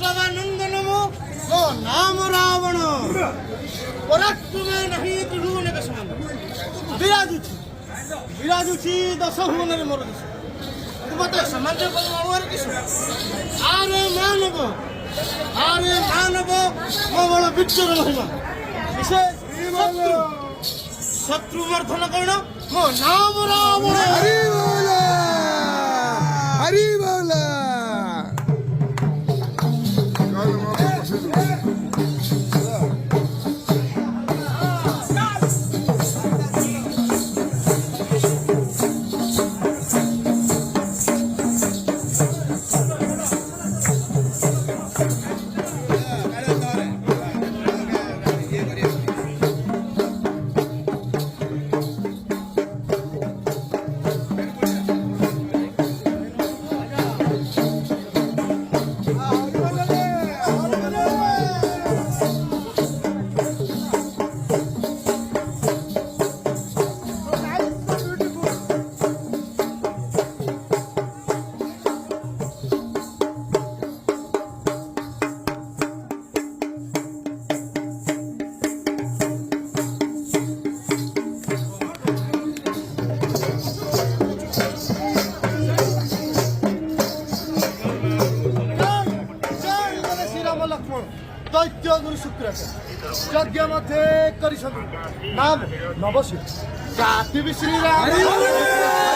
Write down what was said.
बाबा नंदन मो नाम रावण पराक्रमे नहीं त्रिभुवन के समान विराजुची दश भुवन रे मोर देश तू मते समाज को मावर किस आरे मानव मो बड़ विचर महिमा विशेष शत्रु मर्दन करण मो नाम रावण हरि बोला हरि बोला दैत्य गुरु शुक्र यज्ञ मध्ये नाम नवशिव जाति श्री राम।